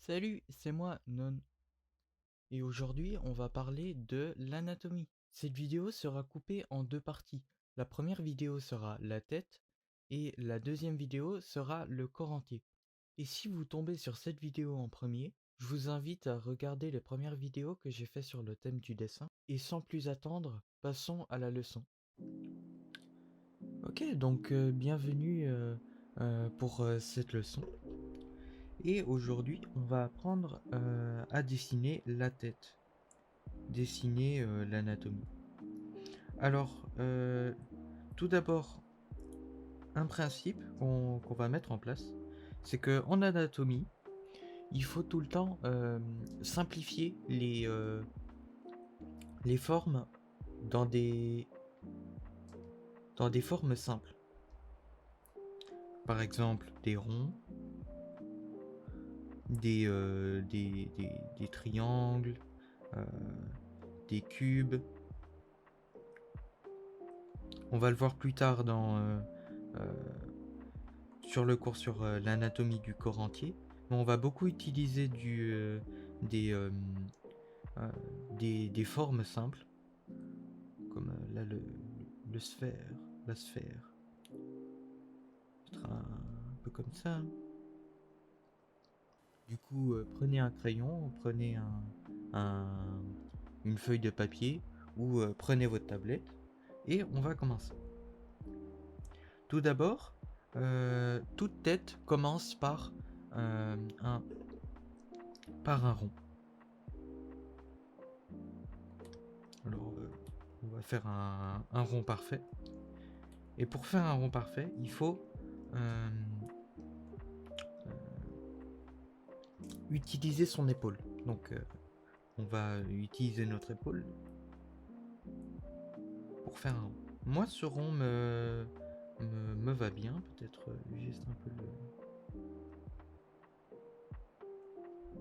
Salut, c'est moi, Non. Et aujourd'hui, on va parler de l'anatomie. Cette vidéo sera coupée en deux parties. La première vidéo sera la tête et la deuxième vidéo sera le corps entier. Et si vous tombez sur cette vidéo en premier, je vous invite à regarder les premières vidéos que j'ai fait sur le thème du dessin. Et sans plus attendre, passons à la leçon. Ok, donc bienvenue pour cette leçon. Et aujourd'hui, on va apprendre à dessiner la tête, dessiner l'anatomie. Alors, tout d'abord, un principe qu'on va mettre en place, c'est qu'en anatomie, il faut tout le temps simplifier les formes dans des formes simples. Par exemple, des ronds, des triangles, des cubes. On va le voir plus tard sur le cours sur l'anatomie du corps entier. Mais on va beaucoup utiliser des, formes simples, comme là le sphère, la sphère. Peut-être un peu comme ça, hein. Du coup, prenez un crayon, prenez une feuille de papier ou prenez votre tablette et on va commencer. Tout d'abord, toute tête commence par un rond. Alors, on va faire un rond parfait. Et pour faire un rond parfait, il faut utiliser son épaule. Donc, on va utiliser notre épaule pour faire un rond. Moi, ce rond me va bien. Peut-être juste un peu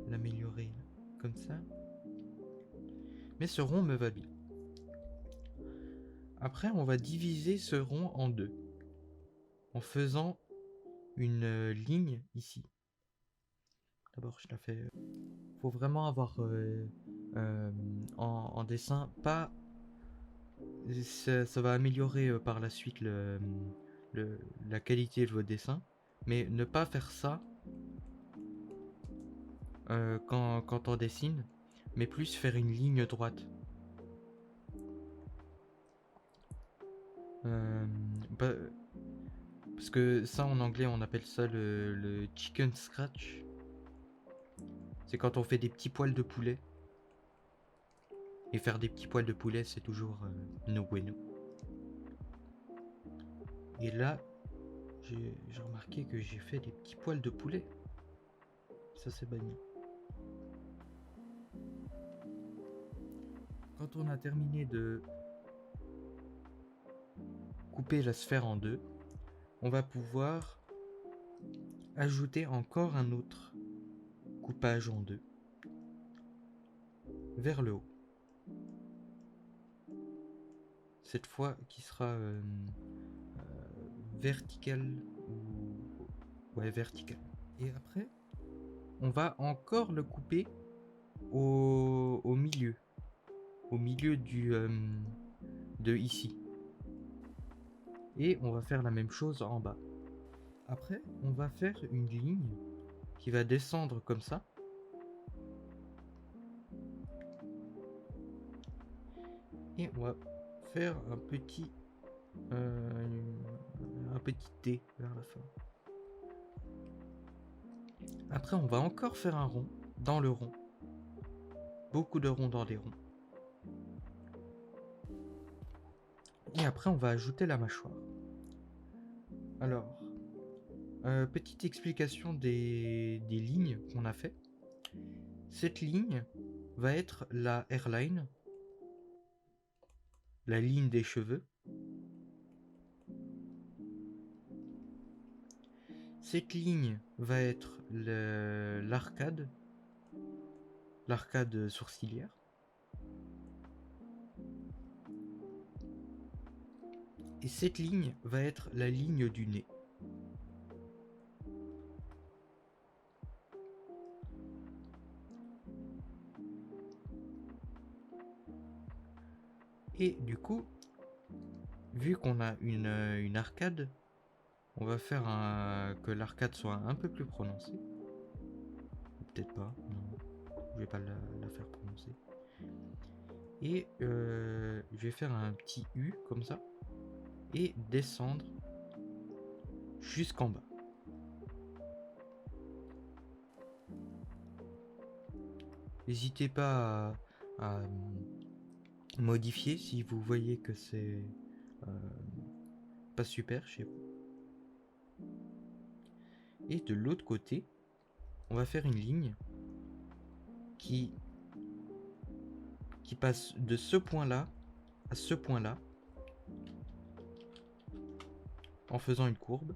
l'améliorer comme ça. Mais ce rond me va bien. Après, on va diviser ce rond en deux en faisant une ligne ici. D'abord, je la fais. Faut vraiment avoir en dessin pas. Ça va améliorer par la suite la qualité de vos dessins, mais ne pas faire ça quand on dessine, mais plus faire une ligne droite. Bah, parce que ça en anglais on appelle ça le chicken scratch. C'est quand on fait des petits poils de poulet. Et faire des petits poils de poulet, c'est toujours no bueno. Et là, j'ai remarqué que j'ai fait des petits poils de poulet. Ça, c'est banni. Quand on a terminé de couper la sphère en deux, on va pouvoir ajouter encore un autre coupage en deux vers le haut. Cette fois qui sera vertical ou ouais, vertical. Et après, on va encore le couper au milieu de ici. Et on va faire la même chose en bas. Après, on va faire une ligne qui va descendre comme ça. Et on va faire un petit T vers la fin. Après, on va encore faire un rond dans le rond. Beaucoup de ronds dans les ronds. Et après, on va ajouter la mâchoire. Alors, petite explication des lignes qu'on a fait. Cette ligne va être la hairline, la ligne des cheveux. Cette ligne va être l'arcade sourcilière. Et cette ligne va être la ligne du nez. Et du coup, vu qu'on a une arcade, on va faire que l'arcade soit un peu plus prononcée. Peut-être pas, non. Je vais pas la faire prononcer. Et je vais faire un petit U comme ça. Et descendre jusqu'en bas. N'hésitez pas à modifier si vous voyez que c'est pas super chez vous. Et de l'autre côté, on va faire une ligne qui passe de ce point-là à ce point-là en faisant une courbe.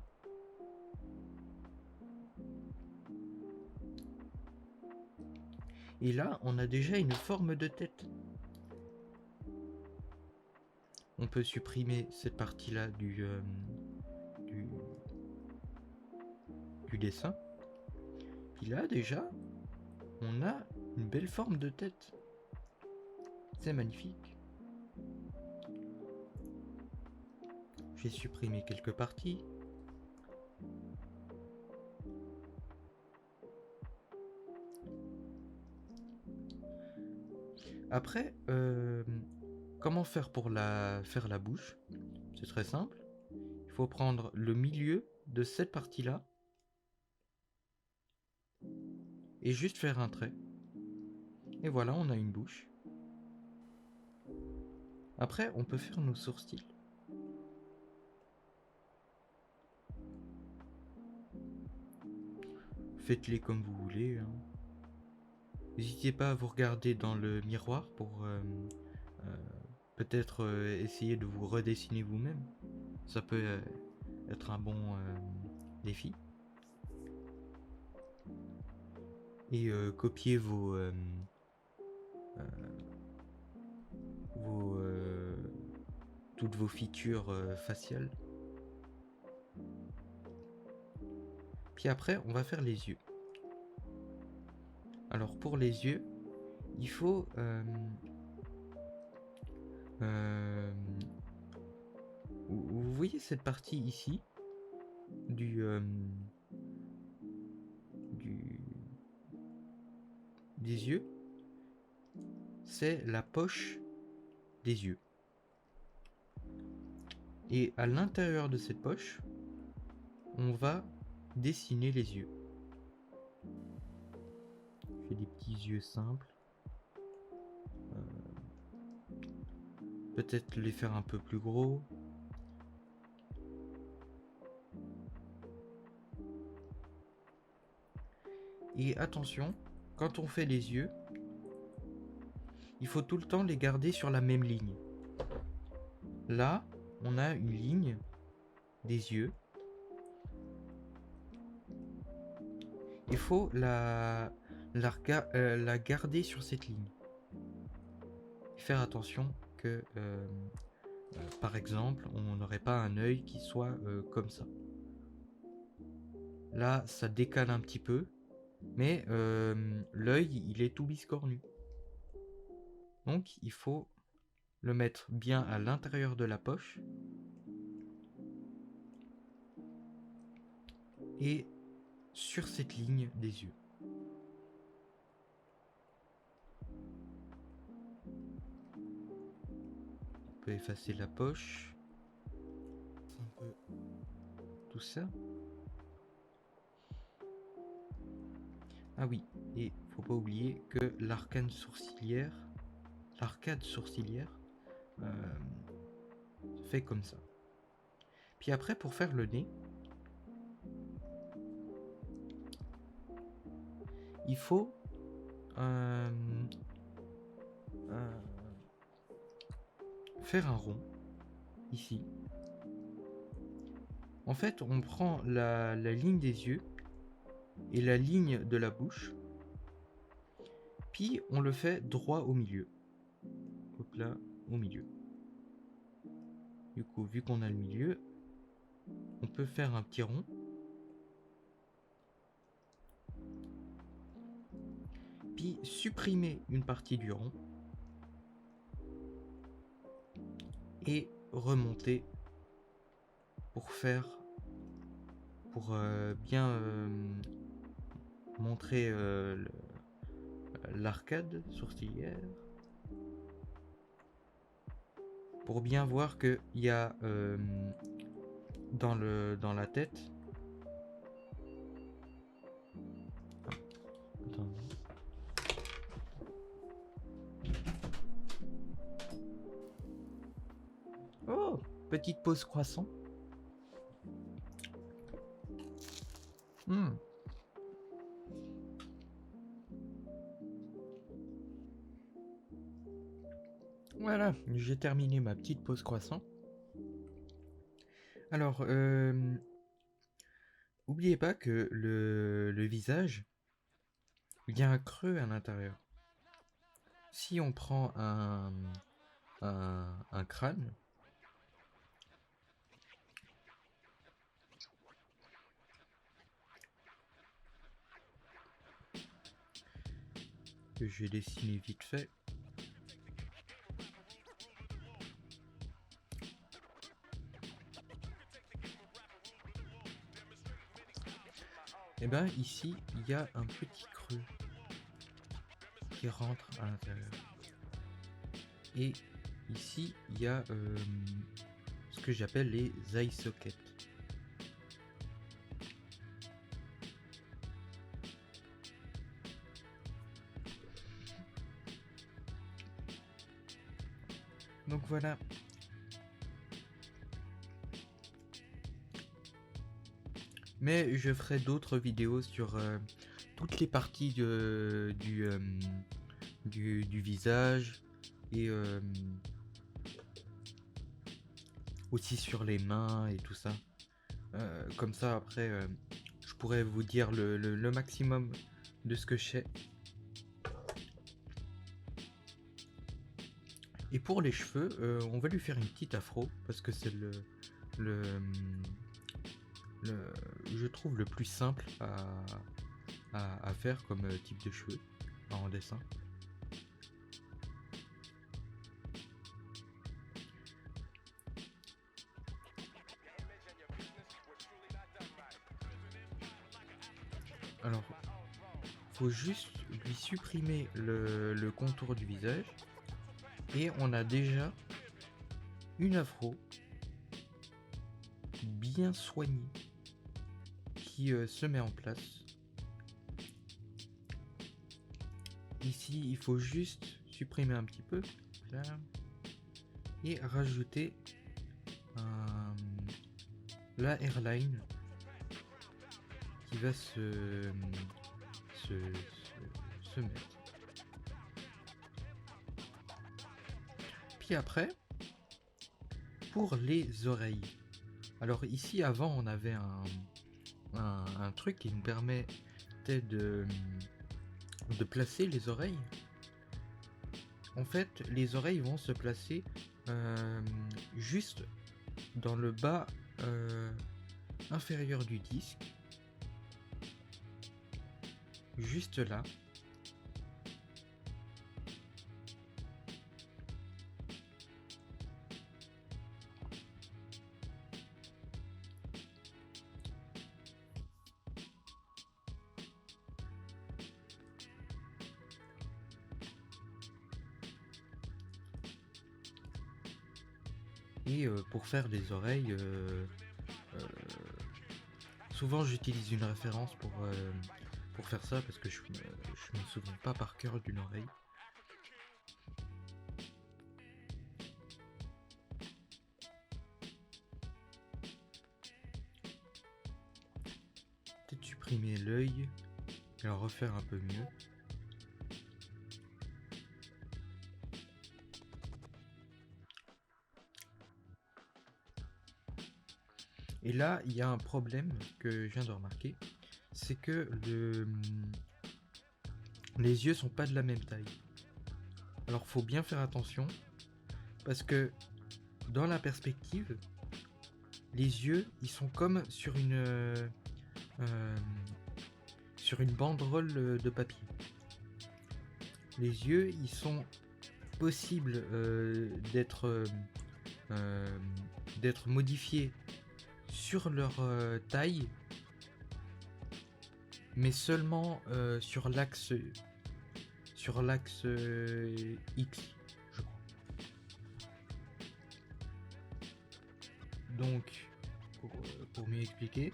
Et là, on a déjà une forme de tête. On peut supprimer cette partie-là du dessin. Puis là, déjà, on a une belle forme de tête. C'est magnifique. Je vais supprimer quelques parties. Après, comment faire pour faire la bouche? C'est très simple. Il faut prendre le milieu de cette partie-là et juste faire un trait. Et voilà, on a une bouche. Après, on peut faire nos sourcils. Faites-les comme vous voulez. Hein. N'hésitez pas à vous regarder dans le miroir pour peut-être essayer de vous redessiner vous-même. Ça peut être un bon défi. Et copier toutes vos features faciales. Puis après, on va faire les yeux. Alors pour les yeux, il faut vous voyez cette partie ici des yeux, c'est la poche des yeux. Et à l'intérieur de cette poche, on va dessiner les yeux. Je fais des petits yeux simples. Peut-être les faire un peu plus gros. Et attention, quand on fait les yeux, il faut tout le temps les garder sur la même ligne. Là, on a une ligne des yeux. Il faut la garder sur cette ligne. Et faire attention que, par exemple, on n'aurait pas un œil qui soit comme ça. Là, ça décale un petit peu, mais l'œil, il est tout biscornu. Donc, il faut le mettre bien à l'intérieur de la poche. Et sur cette ligne des yeux. On peut effacer la poche. Un peu tout ça. Ah oui, et faut pas oublier que l'arcade sourcilière fait comme ça. Puis après, pour faire le nez, il faut faire un rond ici. En fait, on prend la ligne des yeux et la ligne de la bouche, puis on le fait droit au milieu. Hop là, au milieu. Du coup, vu qu'on a le milieu, on peut faire un petit rond. Puis supprimer une partie du rond. et remonter pour bien montrer l'arcade sourcilière, pour bien voir que il y a dans la tête. Attendez. Oh, petite pause croissant. Voilà, j'ai terminé ma petite pause croissant. Alors, oubliez pas que le visage, il y a un creux à l'intérieur. Si on prend un crâne, que j'ai dessiné vite fait, et ben ici il y a un petit creux qui rentre à l'intérieur. Et ici il y a ce que j'appelle les eye sockets. Donc voilà. Mais je ferai d'autres vidéos sur toutes les parties du visage et aussi sur les mains et tout ça. Comme ça après je pourrais vous dire le maximum de ce que je sais. Et pour les cheveux, on va lui faire une petite afro parce que c'est je trouve le plus simple à faire comme type de cheveux en dessin. Alors, faut juste lui supprimer le contour du visage et on a déjà une afro bien soignée qui se met en place. Ici, il faut juste supprimer un petit peu là, et rajouter la hairline qui va se mettre. Puis après, pour les oreilles. Alors ici, avant, on avait un truc qui nous permettait de placer les oreilles. En fait, les oreilles vont se placer juste dans le bas inférieur du disque. Juste là. Et pour faire des oreilles, souvent j'utilise une référence pour faire ça parce que je me souviens pas par cœur d'une oreille. Peut-être supprimer l'œil et en refaire un peu mieux. Et là, il y a un problème que je viens de remarquer, c'est que les yeux sont pas de la même taille. Alors faut bien faire attention parce que dans la perspective, les yeux ils sont comme sur une banderole de papier. Les yeux ils sont possibles d'être euh, d'être modifiés sur leur taille, mais seulement sur l'axe X, je crois. Donc, pour mieux expliquer,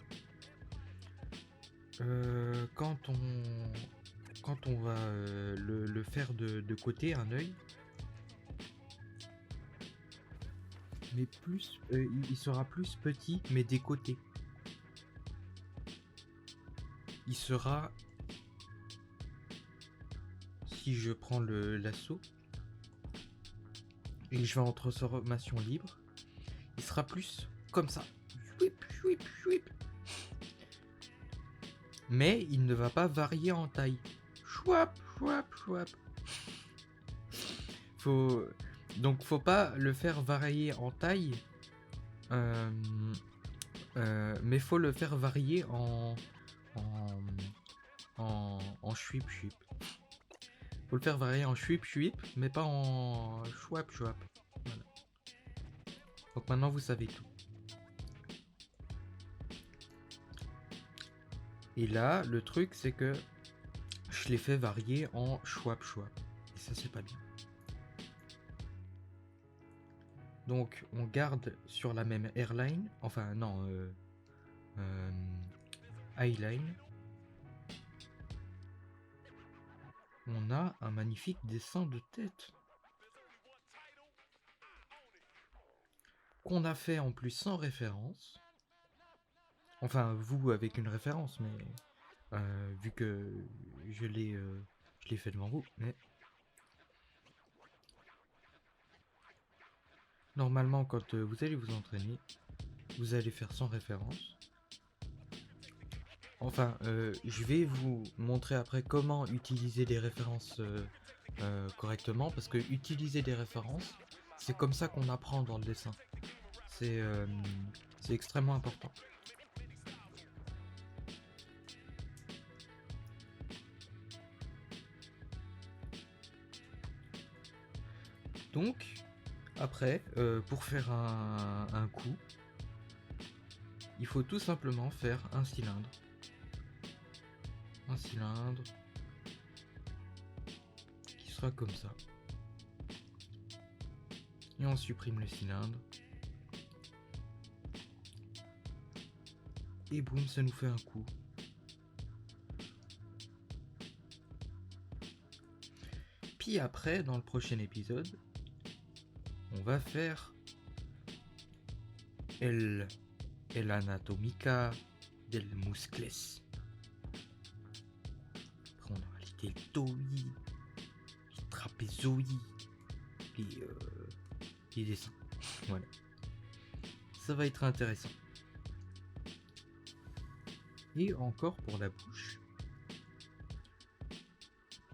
quand on va le faire de côté, un œil, mais plus, il sera plus petit, mais des côtés. Il sera, si je prends l'assaut et je vais en transformation libre, il sera plus comme ça. Mais il ne va pas varier en taille. Chouap. Donc faut pas le faire varier en taille, mais faut le faire varier en chouip. Faut le faire varier en chouip, mais pas en chouap. Voilà. Donc maintenant vous savez tout. Et là, le truc c'est que je l'ai fait varier en chouap. Et ça c'est pas bien. Donc on garde sur la même airline, enfin non, highline. On a un magnifique dessin de tête qu'on a fait en plus sans référence. Enfin vous avec une référence, mais vu que je l'ai fait devant vous. Mais normalement quand vous allez vous entraîner, vous allez faire sans référence. Enfin, je vais vous montrer après comment utiliser des références correctement, parce que utiliser des références, c'est comme ça qu'on apprend dans le dessin. C'est extrêmement important. Donc, après, pour faire un coup, il faut tout simplement faire un cylindre. Un cylindre qui sera comme ça. Et on supprime le cylindre. Et boum, ça nous fait un coup. Puis après, dans le prochain épisode, on va faire el anatómica del muscles. Après, on aura les deltoïdes, les trapézoïdes, les dessins. Voilà. Ça va être intéressant. Et encore pour la bouche.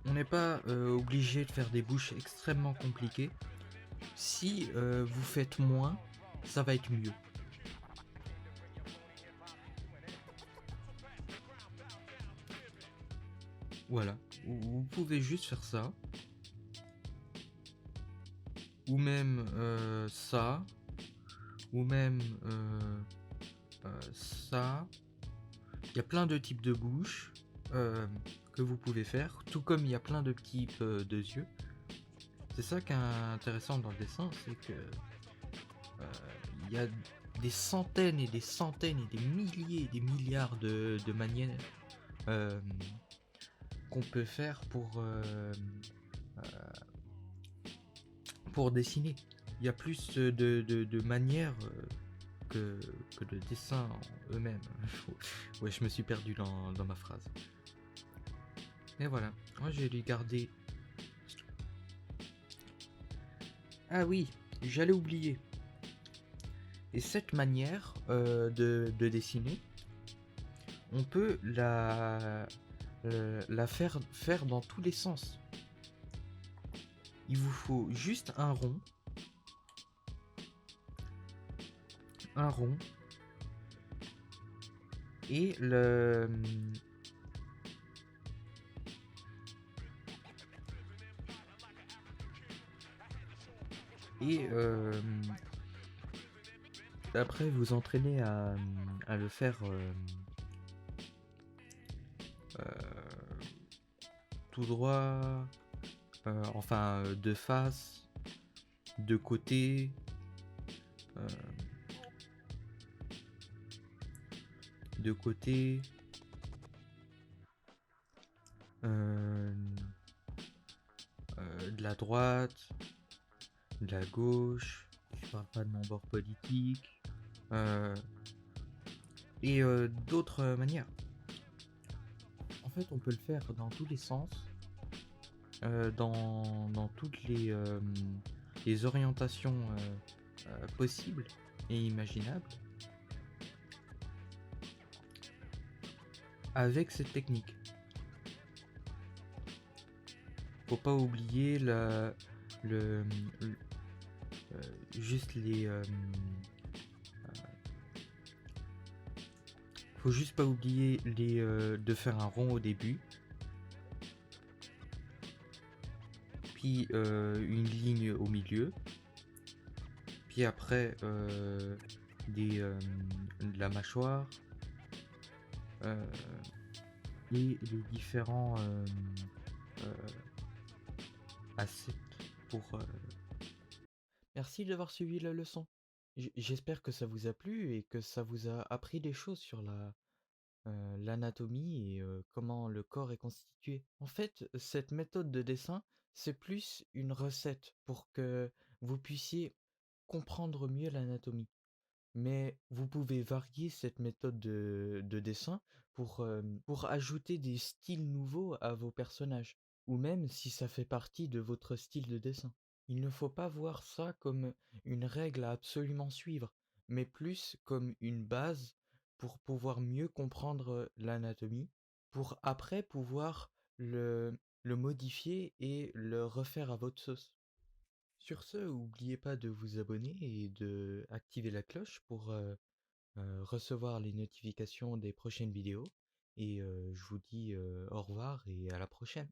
On n'est pas obligé de faire des bouches extrêmement compliquées. Si vous faites moins, ça va être mieux. Voilà, vous pouvez juste faire ça. Ou même ça. Ou même ça. Il y a plein de types de bouches que vous pouvez faire. Tout comme il y a plein de types de yeux. C'est ça qui est intéressant dans le dessin, c'est que il y a des centaines et des centaines et des milliers et des milliards de manières qu'on peut faire pour dessiner. Il y a plus de manières que de dessins en eux-mêmes. Ouais, je me suis perdu dans ma phrase. Et voilà, moi j'ai dû garder. Ah oui, j'allais oublier. Et cette manière de dessiner, on peut la faire dans tous les sens. Il vous faut juste un rond. Et après vous entraîner à le faire tout droit, enfin de face, de côté, euh, de côté, euh, de la droite, de la gauche. Je parle pas de mon bord politique euh, et d'autres manières. En fait, on peut le faire dans tous les sens, dans toutes les orientations possibles et imaginables avec cette technique. Faut pas oublier le, le- juste les faut juste pas oublier de faire un rond au début, puis une ligne au milieu, puis après de la mâchoire euh, et les différents euh, assets pour. Merci d'avoir suivi la leçon. J'espère que ça vous a plu et que ça vous a appris des choses sur l'anatomie et comment le corps est constitué. En fait, cette méthode de dessin, c'est plus une recette pour que vous puissiez comprendre mieux l'anatomie. Mais vous pouvez varier cette méthode de dessin pour ajouter des styles nouveaux à vos personnages, ou même si ça fait partie de votre style de dessin. Il ne faut pas voir ça comme une règle à absolument suivre, mais plus comme une base pour pouvoir mieux comprendre l'anatomie, pour après pouvoir le modifier et le refaire à votre sauce. Sur ce, n'oubliez pas de vous abonner et de activer la cloche pour recevoir les notifications des prochaines vidéos. Et je vous dis au revoir et à la prochaine.